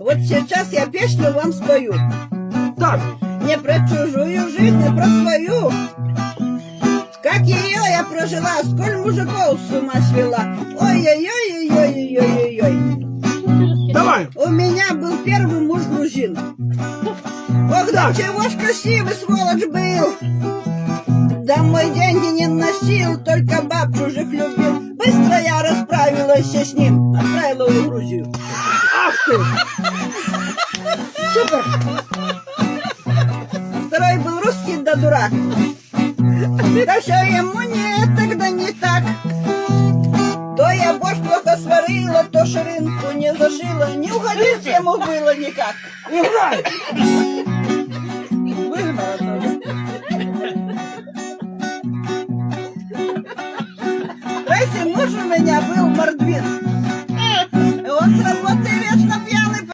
Вот сейчас я песню вам спою. Так, Не про чужую жизнь, а про свою. Как ее я прожила, сколь мужиков с ума свела. Ой-ой-ой-ой-ой-ой-ой-ой. давай. У меня был первый муж грузин. Ох, да чего ж красивый сволочь был. Домой деньги не носил, только баб чужих любил. Быстро я расправилась с ним, отправила его в Грузию. Ах ты! Супер! Второй был русский да дурак. Да все ему нет, тогда не так. То я борщ плохо сварила, то ширинку не зашила. Не угодить ему было никак. Играй! Выгнала тоже. Третий муж у меня был мордвин.